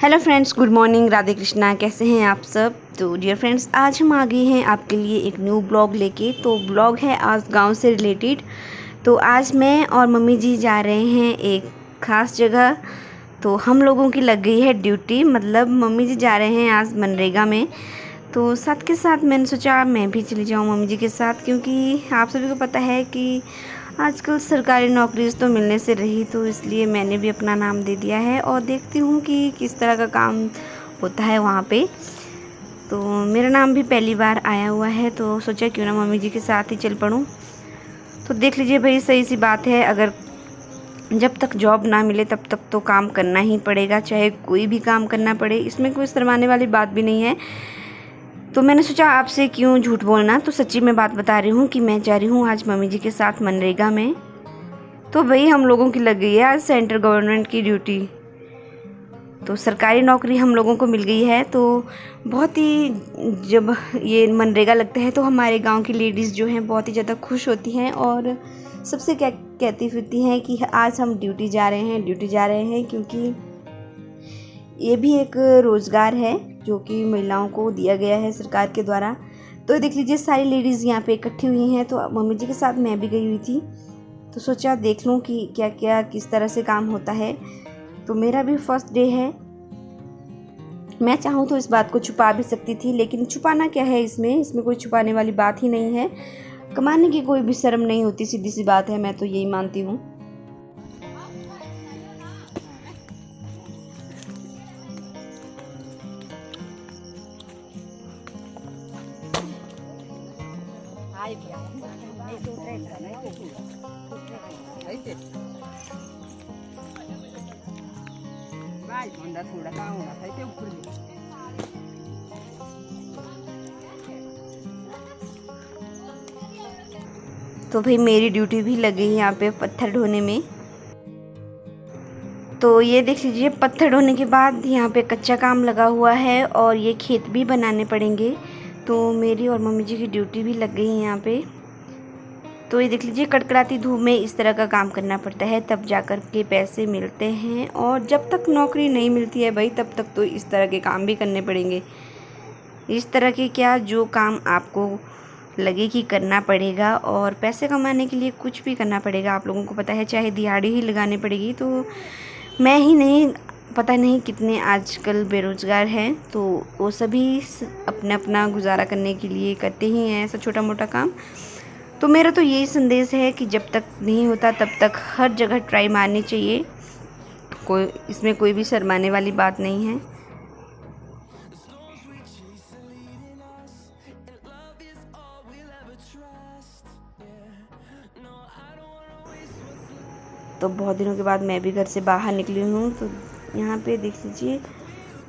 Hello friends, good morning, Radhe Krishna. कैसे हैं आप सब। तो डियर फ्रेंड्स, आज हम आ गए हैं आपके लिए एक न्यू ब्लॉग लेके। तो ब्लॉग है आज गांव से रिलेटेड। तो आज मैं और मम्मी जी जा रहे हैं एक ख़ास जगह। तो हम लोगों की लग गई है ड्यूटी, मतलब मम्मी जी जा रहे हैं आज मनरेगा में। तो साथ के साथ मैंने सोचा मैं भी चली जाऊँ मम्मी जी के साथ, क्योंकि आप सभी को पता है कि आजकल सरकारी नौकरी तो मिलने से रही, तो इसलिए मैंने भी अपना नाम दे दिया है और देखती हूँ कि किस तरह का काम होता है वहाँ पे। तो मेरा नाम भी पहली बार आया हुआ है, तो सोचा क्यों ना मम्मी जी के साथ ही चल पड़ूँ। तो देख लीजिए भाई, सही सी बात है, अगर जब तक जॉब ना मिले तब तक तो काम करना ही पड़ेगा, चाहे कोई भी काम करना पड़े। इसमें कोई शर्माने वाली बात भी नहीं है। तो मैंने सोचा आपसे क्यों झूठ बोलना, तो सच्ची में बात बता रही हूँ कि मैं जा रही हूँ आज मम्मी जी के साथ मनरेगा में। तो भाई हम लोगों की लग गई है आज सेंट्रल गवर्नमेंट की ड्यूटी। तो सरकारी नौकरी हम लोगों को मिल गई है। तो बहुत ही, जब ये मनरेगा लगता है तो हमारे गांव की लेडीज़ जो हैं बहुत ही ज़्यादा खुश होती हैं और सबसे क्या कहती फिरती हैं कि आज हम ड्यूटी जा रहे हैं, क्योंकि ये भी एक रोज़गार है जो कि महिलाओं को दिया गया है सरकार के द्वारा। तो देख लीजिए, सारी लेडीज़ यहाँ पे इकट्ठी हुई हैं। तो मम्मी जी के साथ मैं भी गई हुई थी, तो सोचा देख लूँ कि क्या क्या किस तरह से काम होता है। तो मेरा भी फर्स्ट डे है। मैं चाहूँ तो इस बात को छुपा भी सकती थी, लेकिन छुपाना क्या है, इसमें कोई छुपाने वाली बात ही नहीं है। कमाने की कोई भी शर्म नहीं होती, सीधी सी बात है, मैं तो यही मानती हूँ। तो भाई मेरी ड्यूटी भी लग गई यहाँ पे पत्थर ढोने में। तो ये देख लीजिए, पत्थर ढोने के बाद यहाँ पे कच्चा काम लगा हुआ है और ये खेत भी बनाने पड़ेंगे। तो मेरी और मम्मी जी की ड्यूटी भी लग गई है यहाँ पे। तो ये देख लीजिए, कड़कड़ाती धूप में इस तरह का काम करना पड़ता है, तब जाकर के पैसे मिलते हैं। और जब तक नौकरी नहीं मिलती है भाई, तब तक तो इस तरह के काम भी करने पड़ेंगे। इस तरह के क्या, जो काम आपको लगे कि करना पड़ेगा, और पैसे कमाने के लिए कुछ भी करना पड़ेगा। आप लोगों को पता है, चाहे दिहाड़ी ही लगानी पड़ेगी। तो मैं ही नहीं, पता नहीं कितने आजकल बेरोज़गार हैं, तो वो सभी अपना अपना गुजारा करने के लिए करते ही हैं ऐसा छोटा मोटा काम। तो मेरा तो यही संदेश है कि जब तक नहीं होता तब तक हर जगह ट्राई मारनी चाहिए। इसमें कोई भी शर्माने वाली बात नहीं है। तो बहुत दिनों के बाद मैं भी घर से बाहर निकली हूँ। तो यहाँ पे देख लीजिए,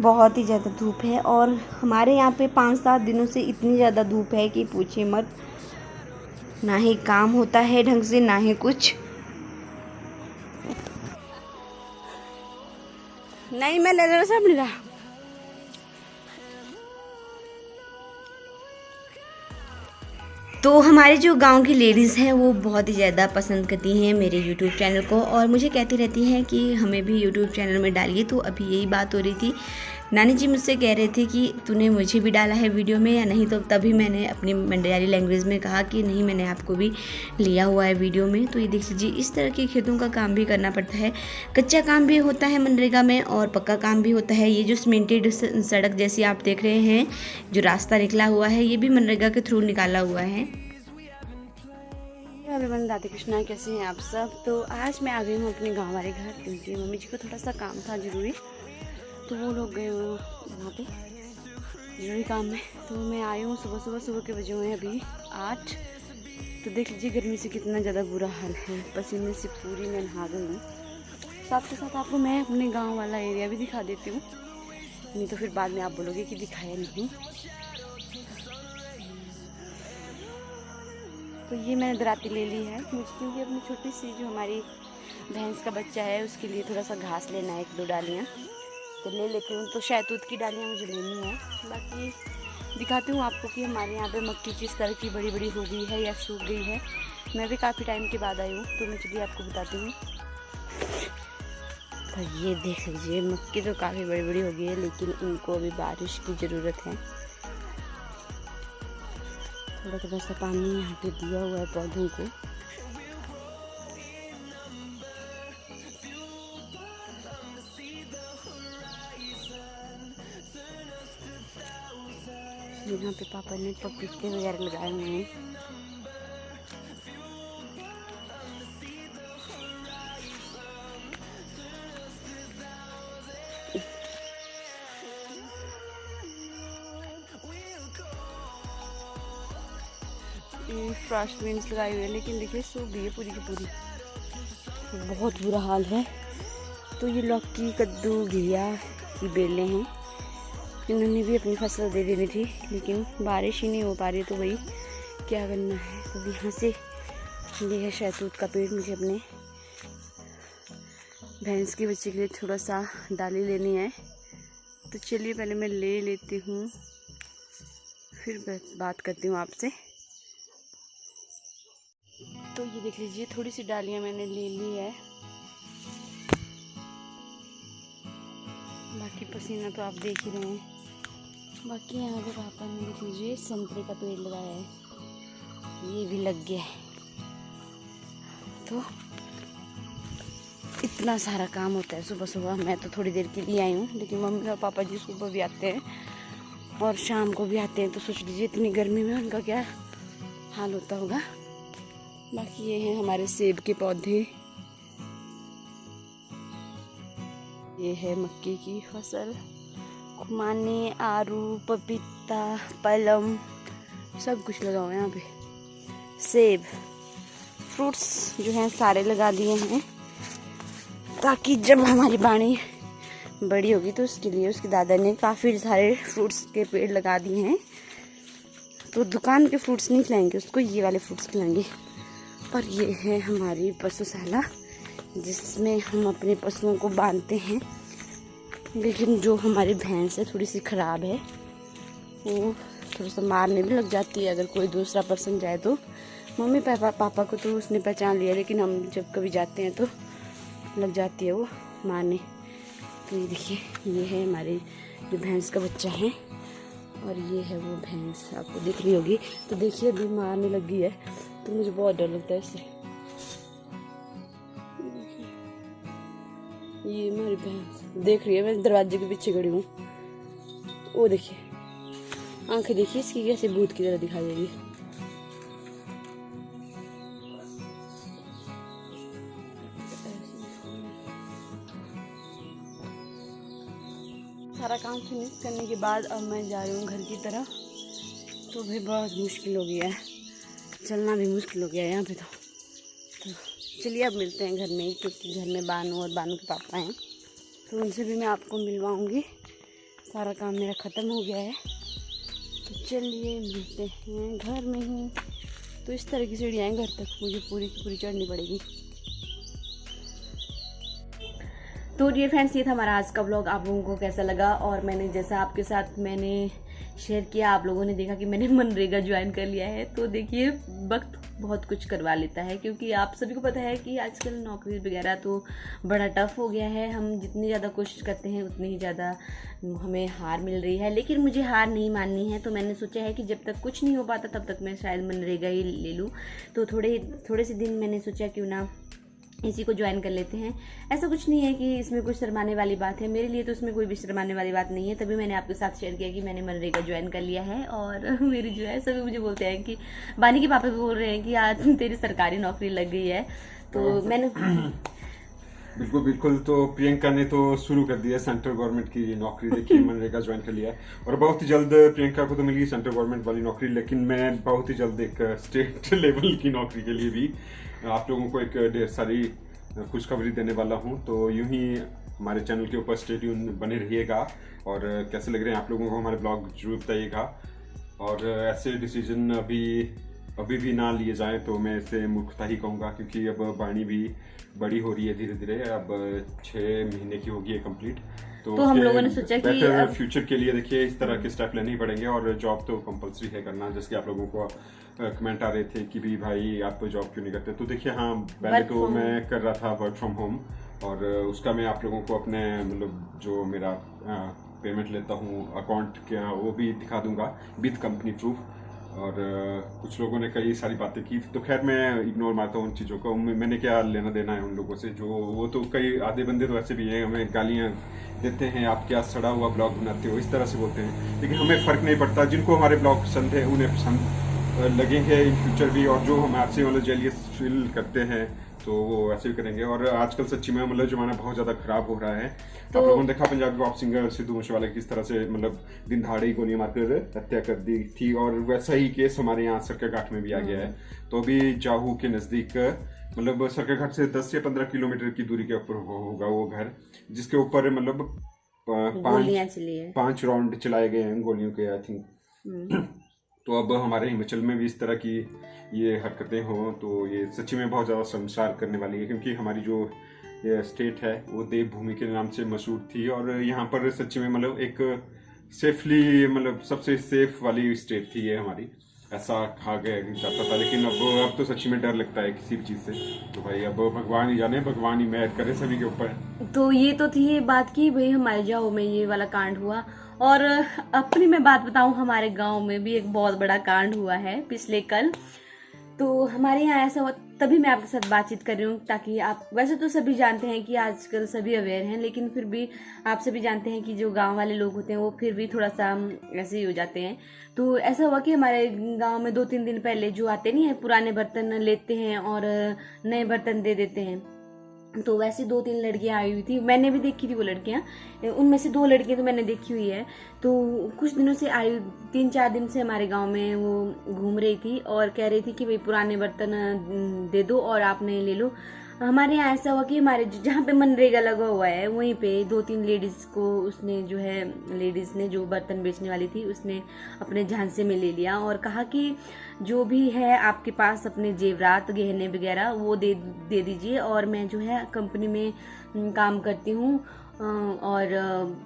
बहुत ही ज़्यादा धूप है और हमारे यहाँ पे 5-7 दिनों से इतनी ज़्यादा धूप है कि पूछिए मत। ना ही काम होता है ढंग से, ना ही कुछ। नहीं, मैं ले सब नहीं रहा। तो हमारे जो गांव की लेडीज़ हैं वो बहुत ही ज़्यादा पसंद करती हैं मेरे यूट्यूब चैनल को, और मुझे कहती रहती हैं कि हमें भी यूट्यूब चैनल में डालिए। तो अभी यही बात हो रही थी, नानी जी मुझसे कह रहे थे कि तूने मुझे भी डाला है वीडियो में या नहीं। तो तभी मैंने अपनी मंडयारी लैंग्वेज में कहा कि नहीं, मैंने आपको भी लिया हुआ है वीडियो में। तो ये देख लीजिए, इस तरह के खेतों का काम भी करना पड़ता है। कच्चा काम भी होता है मनरेगा में और पक्का काम भी होता है। ये जो सीमेंटेड सड़क जैसी आप देख रहे हैं, जो रास्ता निकला हुआ है, ये भी मनरेगा के थ्रू निकाला हुआ है। एवरीवन, राधे कृष्णा, कैसे हैं आप सब। तो आज मैं आ गई हूँ अपने गाँव वाले घर, क्योंकि मम्मी जी को थोड़ा सा काम था ज़रूरी। तो वो लोग गए हुए वहाँ पे जरूरी काम में। तो मैं आई हूँ सुबह के बजे हुए हैं अभी 8। तो देख लीजिए गर्मी से कितना ज़्यादा बुरा हाल है, पसीने से पूरी मैं नहा गई हूँ। साथ के साथ आपको मैं अपने गांव वाला एरिया भी दिखा देती हूँ, नहीं तो फिर बाद में आप बोलोगे कि दिखाया नहीं। तो ये मैंने दराती ले ली है मुझे, क्योंकि अपनी छोटी सी जो हमारी भैंस का बच्चा है उसके लिए थोड़ा सा घास लेना है, 1-2 डालियाँ तो ले लेती हूँ। तो शहतूत की डालियाँ मुझे लेनी है। बाकी दिखाती हूँ आपको कि हमारे यहाँ पे मक्की किस तरह की बड़ी बड़ी हो गई है या सूख गई है। मैं भी काफ़ी टाइम के बाद आई हूँ, तो मैं चलिए आपको बताती हूँ। पर ये देख लीजिए मक्की तो काफ़ी बड़ी बड़ी हो गई है, लेकिन इनको अभी बारिश की ज़रूरत है। थोड़ा थोड़ा सा पानी यहाँ पे दिया हुआ है पौधों को। यहाँ पे पापा ने पपीते वगैरह लगाए हुए हैं। फ्रॉस्ट बीन्स लगाई हुई है, लेकिन देखिए सूख गई है पूरी की पूरी, बहुत बुरा हाल है। तो ये लौकी, कद्दू, घिया की बेलें हैं। इन्होंने भी अपनी फसल दे देनी थी, लेकिन बारिश ही नहीं हो पा रही, तो वही क्या करना है। तो यहाँ से ये है शहतूत का पेड़। मुझे अपने भैंस के बच्चे के लिए थोड़ा सा डाली लेनी है, तो चलिए पहले मैं ले लेती हूँ, फिर बात करती हूँ आपसे। तो ये देख लीजिए थोड़ी सी डालियाँ मैंने ले ली है, बाकी पसीना तो आप देख ही रहे हैं। बाकी यहाँ पे पापा ने देख लीजिए संतरे का पेड़ लगाया है, ये भी लग गया है। तो इतना सारा काम होता है सुबह सुबह। मैं तो थोड़ी देर के लिए आई हूँ, लेकिन मम्मी और पापा जी सुबह भी आते हैं और शाम को भी आते हैं। तो सोच लीजिए इतनी गर्मी में उनका क्या हाल होता होगा। बाकी ये हैं हमारे सेब के पौधे, ये है मक्की की फसल, खुमानी, आरू, पपीता, पलम, सब कुछ लगा हुआ है यहाँ पे। सेब, फ्रूट्स जो हैं सारे लगा दिए हैं, ताकि जब हमारी बाड़ी बड़ी होगी तो उसके लिए उसके दादा ने काफ़ी सारे फ्रूट्स के पेड़ लगा दिए हैं। तो दुकान के फ्रूट्स नहीं खिलाएंगे उसको, ये वाले फ्रूट्स खिलाएंगे। और ये है हमारी पशुशाला, जिसमें हम अपने पशुओं को बांधते हैं। लेकिन जो हमारी भैंस है थोड़ी सी ख़राब है, वो थोड़ा सा मारने भी लग जाती है अगर कोई दूसरा पर्सन जाए तो। मम्मी पापा को तो उसने पहचान लिया, लेकिन हम जब कभी जाते हैं तो लग जाती है वो मारने। तो ये देखिए, ये है हमारी जो भैंस का बच्चा है, और ये है वो भैंस, आपको दिख रही होगी। तो देखिए अभी मारने लग गई है, तो मुझे बहुत डर लगता है इससे। ये हमारी भैंस देख रही है, मैं दरवाजे के पीछे खड़ी हूँ। वो देखिए आंखें देखिए इसकी कैसे भूत की तरह दिखाई देगी। सारा काम फिनिश करने के बाद अब मैं जा रही हूँ घर की तरफ। तो भी बहुत मुश्किल हो गया है, चलना भी मुश्किल हो गया है यहाँ पे। तो चलिए अब मिलते हैं घर में ही, क्योंकि घर में बानू और बानू के पापा हैं, तो उनसे भी मैं आपको मिलवाऊंगी। सारा काम मेरा ख़त्म हो गया है, तो चलिए मिलते हैं घर में ही। तो इस तरह की सीढ़ियाँ घर तक मुझे पूरी की पूरी चढ़नी पड़ेगी। तो डियर फ्रेंड्स, ये था हमारा आज का व्लॉग। आप लोगों को कैसा लगा? और मैंने जैसा आपके साथ मैंने शेयर किया, आप लोगों ने देखा कि मैंने मनरेगा ज्वाइन कर लिया है। तो देखिए वक्त बहुत कुछ करवा लेता है, क्योंकि आप सभी को पता है कि आजकल नौकरी वगैरह तो बड़ा टफ हो गया है। हम जितनी ज़्यादा कोशिश करते हैं उतनी ही ज़्यादा हमें हार मिल रही है, लेकिन मुझे हार नहीं माननी है। तो मैंने सोचा है कि जब तक कुछ नहीं हो पाता तब तक मैं शायद मनरेगा ही ले लूँ। तो थोड़े से दिन मैंने सोचा क्यों ना इसी को ज्वाइन कर लेते हैं। ऐसा कुछ नहीं है कि इसमें कुछ शर्माने वाली बात है, मेरे लिए तो इसमें कोई भी शर्माने वाली बात नहीं है। तभी मैंने आपके साथ शेयर किया कि मैंने मनरेगा ज्वाइन कर लिया है। और मेरी जो है सभी मुझे बोलते हैं कि बानी के पापा भी बोल रहे हैं कि आज तेरी सरकारी नौकरी लग गई है। तो मैंने बिल्कुल बिल्कुल। तो प्रियंका ने तो शुरू कर दिया सेंट्रल गवर्नमेंट की नौकरी, देखिए मनरेगा ज्वाइन कर लिया और बहुत ही जल्द प्रियंका को तो मिली सेंट्रल गवर्नमेंट वाली नौकरी, लेकिन मैं बहुत ही जल्द एक स्टेट लेवल की नौकरी के लिए भी आप लोगों को एक ढेर सारी खुशखबरी देने वाला हूं। तो यूं ही हमारे चैनल के ऊपर स्टे ट्यून बने रहिएगा, और कैसे लग रहे हैं आप लोगों को हमारे ब्लॉग जरूर बताइएगा। और ऐसे डिसीजन अभी भी ना लिए जाएं तो मैं इसे मूर्खता ही कहूँगा, क्योंकि अब वाणी भी बड़ी हो रही है धीरे धीरे। अब 6 महीने की होगी है कंप्लीट। तो हम लोगों ने सोचा कि फ्यूचर के लिए देखिए इस तरह के स्टेप लेने ही पड़ेंगे। और जॉब तो कंपलसरी है करना, जैसे कि आप लोगों को कमेंट आ रहे थे कि भी भाई आप जॉब क्यों नहीं करते। तो देखिए हाँ, पहले तो मैं कर रहा था वर्क फ्रॉम होम, और उसका मैं आप लोगों को अपने मतलब जो मेरा पेमेंट लेता हूँ अकाउंट क्या वो भी दिखा दूंगा विद कंपनी प्रूफ। और कुछ लोगों ने कई सारी बातें की, तो खैर मैं इग्नोर मारता हूँ उन चीज़ों को। मैंने क्या लेना देना है उन लोगों से, जो वो तो कई आधे बंदे तो ऐसे भी हैं हमें गालियाँ देते हैं, आप क्या सड़ा हुआ ब्लॉग बनाते हो, इस तरह से बोलते हैं। लेकिन हमें फ़र्क नहीं पड़ता, जिनको हमारे ब्लॉग पसंद है उन्हें पसंद लगेंगे इन फ्यूचर भी, और जो हम आपसे मतलब जेलियस फील करते हैं तो वो ऐसे भी करेंगे। और आजकल सच्ची में मतलब जमाना बहुत ज़्यादा खराब हो रहा है। तो आप लोगों ने देखा पंजाबी पॉप सिंगर सिद्धू मूसेवाला किस तरह से मतलब दिन दहाड़े ही गोलियां मारकर हत्या कर दी थी, और वैसा ही केस हमारे यहाँ सरकाघाट में भी आ गया है। तो अभी जाहू के नज़दीक मतलब सरकाघाट से 10 से 15 किलोमीटर की दूरी के ऊपर होगा वो घर, जिसके ऊपर मतलब पांच राउंड चलाए गए हैं गोलियों के, आई थिंक। तो अब हमारे हिमाचल में भी इस तरह की ये हरकतें हों तो ये सच्ची में बहुत ज़्यादा शर्मसार करने वाली है, क्योंकि हमारी जो ये स्टेट है वो देवभूमि के नाम से मशहूर थी, और यहाँ पर सच्ची में मतलब एक सेफली मतलब सबसे सेफ वाली स्टेट थी ये हमारी, ऐसा कहा गया जाता था। लेकिन अब तो सच्ची में डर लगता है किसी भी चीज़ से। तो भाई अब भगवान ही जाने, भगवान ही मेहर करे सभी के ऊपर। तो ये तो थी ये बात की भाई हमारे जाओ में ये वाला कांड हुआ। और अपनी मैं बात बताऊं, हमारे गांव में भी एक बहुत बड़ा कांड हुआ है पिछले कल। तो हमारे यहाँ ऐसा हुआ, तभी मैं आपके साथ बातचीत कर रही हूँ, ताकि आप वैसे तो सभी जानते हैं कि आजकल सभी अवेयर हैं, लेकिन फिर भी आप सभी जानते हैं कि जो गांव वाले लोग होते हैं वो फिर भी थोड़ा सा ऐसे ही हो जाते हैं। तो ऐसा हुआ कि हमारे गांव में 2-3 दिन पहले जो आते नहीं है पुराने बर्तन लेते हैं और नए बर्तन दे देते हैं, तो वैसे 2-3 लड़कियां आई हुई थी, मैंने भी देखी थी वो लड़कियां। उनमें से 2 लड़कियां तो मैंने देखी हुई है। तो कुछ दिनों से आई, 3-4 दिन से हमारे गांव में वो घूम रही थी और कह रही थी कि भाई पुराने बर्तन दे दो और आप नए ले लो। हमारे यहाँ ऐसा हुआ कि हमारे जहाँ पे मनरेगा लगा हुआ है वहीं पे 2-3 लेडीज को उसने जो है, लेडीज ने जो बर्तन बेचने वाली थी उसने अपने झांसे में ले लिया और कहा कि जो भी है आपके पास अपने जेवरात गहने वगैरह वो दे दीजिए, और मैं जो है कंपनी में काम करती हूँ, और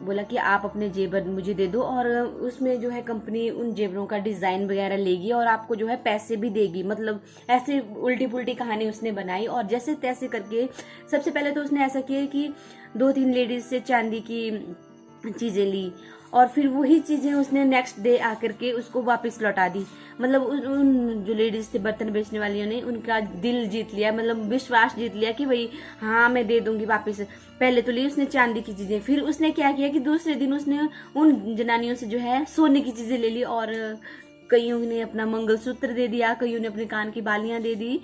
बोला कि आप अपने जेवर मुझे दे दो, और उसमें जो है कंपनी उन जेवरों का डिज़ाइन वगैरह लेगी और आपको जो है पैसे भी देगी। मतलब ऐसे उल्टी पुल्टी कहानी उसने बनाई, और जैसे तैसे करके सबसे पहले तो उसने ऐसा किया कि 2-3 लेडीज से चांदी की चीज़ें ली, और फिर वही चीज़ें उसने नेक्स्ट डे आकर के उसको वापस लौटा दी। मतलब उन जो लेडीज थे बर्तन बेचने वालियों ने उनका दिल जीत लिया, मतलब विश्वास जीत लिया कि भाई हाँ मैं दे दूंगी वापस। पहले तो ली उसने चांदी की चीज़ें, फिर उसने क्या किया कि दूसरे दिन उसने उन जनानियों से जो है सोने की चीज़ें ले ली, और कईयों ने अपना मंगलसूत्र दे दिया, कईयों ने अपने कान की बालियां दे दी।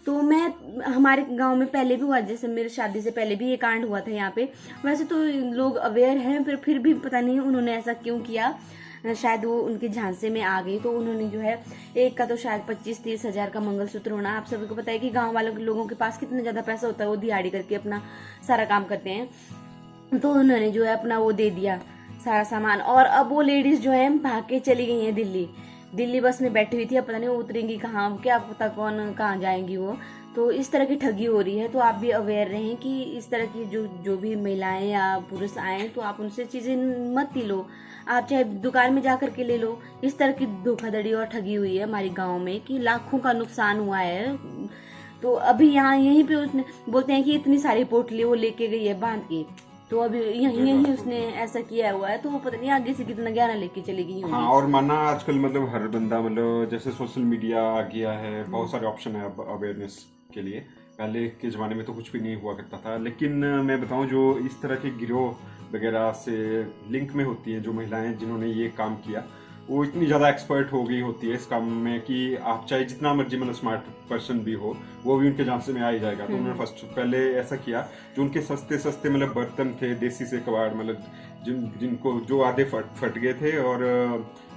तो मैं हमारे गांव में पहले भी हुआ, जैसे मेरी शादी से पहले भी ये कांड हुआ था यहाँ पे। वैसे तो लोग अवेयर हैं, फिर भी पता नहीं उन्होंने ऐसा क्यों किया। शायद वो उनके झांसे में आ गई, तो उन्होंने जो है एक का तो शायद 25-30 हजार का मंगलसूत्र होना। आप सभी को पता है कि गांव वालों लोगों के पास कितना ज्यादा पैसा होता है, वो दिहाड़ी करके अपना सारा काम करते हैं। तो उन्होंने जो है अपना वो दे दिया सारा सामान, और अब वो लेडीज जो है भाग के चली गई हैं दिल्ली बस में बैठी हुई थी। अब पता नहीं वो उतरेंगी कहाँ, क्या पता कौन कहाँ जाएंगी वो। तो इस तरह की ठगी हो रही है, तो आप भी अवेयर रहें कि इस तरह की जो भी महिलाएं या पुरुष आए तो आप उनसे चीजें मत ही लो, आप चाहे दुकान में जा करके ले लो। इस तरह की धोखाधड़ी और ठगी हुई है हमारे गांव में कि लाखों का नुकसान हुआ है। तो अभी यहाँ यहीं पे उसने बोलते हैं कि इतनी सारी पोटली वो लेके गई है बांध के, तो अभी यही उसने ऐसा किया हुआ है, तो वो पता नहीं आगे से कितना ज्ञान लेके चलेगी। हाँ, और माना आजकल मतलब हर बंदा मतलब जैसे सोशल मीडिया आ गया है, बहुत सारे ऑप्शन है अब अवेयरनेस के लिए। पहले के ज़माने में तो कुछ भी नहीं हुआ करता था। लेकिन मैं बताऊं, जो इस तरह के गिरोह वगैरह से लिंक में होती हैं जो महिलाएं जिन्होंने ये काम किया, वो इतनी ज़्यादा एक्सपर्ट हो गई होती है इस काम में कि आप चाहे जितना मर्जी मतलब स्मार्ट पर्सन भी हो वो भी उनके झांसे में आ ही जाएगा। तो उन्होंने पहले ऐसा किया, जो उनके सस्ते मतलब बर्तन थे देसी से कबाड़, मतलब जिनको जो आधे फट गए थे और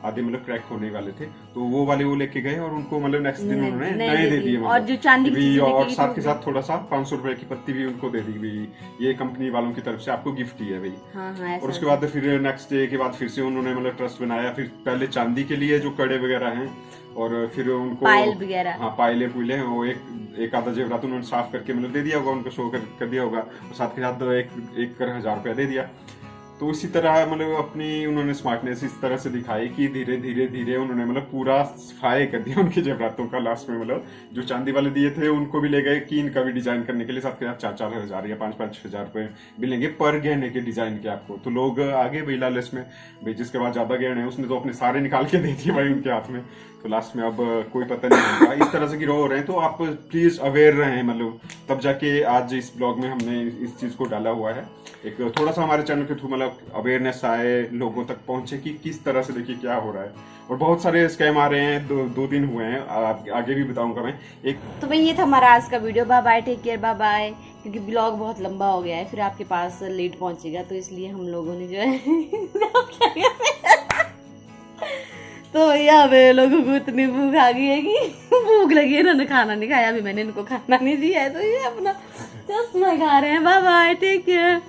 आधे मतलब क्रैक होने वाले थे, तो वो वाले वो लेके गए और उनको मतलब नेक्स्ट दिन उन्होंने नए दे दिए। और जो चांदी की और साथ के साथ थोड़ा सा 500 रुपए की पत्ती भी उनको दे दी भाई, ये कंपनी वालों की तरफ से आपको गिफ्ट ही है भाई। हाँ, और उसके बाद फिर नेक्स्ट डे के बाद फिर से उन्होंने मतलब ट्रस्ट बनाया। फिर पहले चांदी के लिए जो कड़े वगैरह हैं, और फिर उनको पायल वगैरह, हाँ पायले पुले हैं, वो एक आधा जेवरात उन्होंने साफ करके मतलब दे दिया होगा, उनको शो कर दिया होगा, और साथ के साथ 1,000 रुपया दे दिया। तो इसी तरह मतलब अपनी उन्होंने स्मार्टनेस इस तरह से दिखाई कि धीरे धीरे धीरे उन्होंने मतलब पूरा सफाई कर दिया उनके जेवरातों का। लास्ट में मतलब जो चांदी वाले दिए थे उनको भी ले गए कि इनका भी डिजाइन करने के लिए 7,000 4,000 या 5,000 रुपए मिलेंगे पर गहने के डिजाइन के आपको। तो लोग आगे भाई लालच में भाई जिसके बाद ज्यादा गहने हैं उसने तो अपने सारे निकाल के दे दिए भाई उनके हाथ में। तो लास्ट में अब कोई पता नहीं होगा, इस तरह से गिरोह हो रहे हैं। तो आप प्लीज अवेयर रहें, मतलब तब जाके आज इस ब्लॉग में हमने इस चीज को डाला हुआ है। एक थोड़ा सा हमारे चैनल के थ्रू मतलब अवेयरनेस आए, लोगों तक पहुंचे कि किस तरह से देखिए क्या हो रहा है। और बहुत सारे स्कैम आ रहे हैं, दो दिन हुए हैं, आगे भी बताऊंगा मैं एक। तो भाई ये था हमारा आज का video. Bye bye, take care, bye bye. क्योंकि ब्लॉग बहुत लंबा हो गया है, फिर आपके पास लेट पहुंचेगा, तो इसलिए हम लोगों ने जो है तो यहाँ पे लोगों को इतनी भूख आ गई है कि भूख लगी है, इन्होंने खाना नहीं खाया, अभी मैंने इनको खाना नहीं दिया है, तो ये अपना चश्मा खा रहे हैं। Bye bye, take care.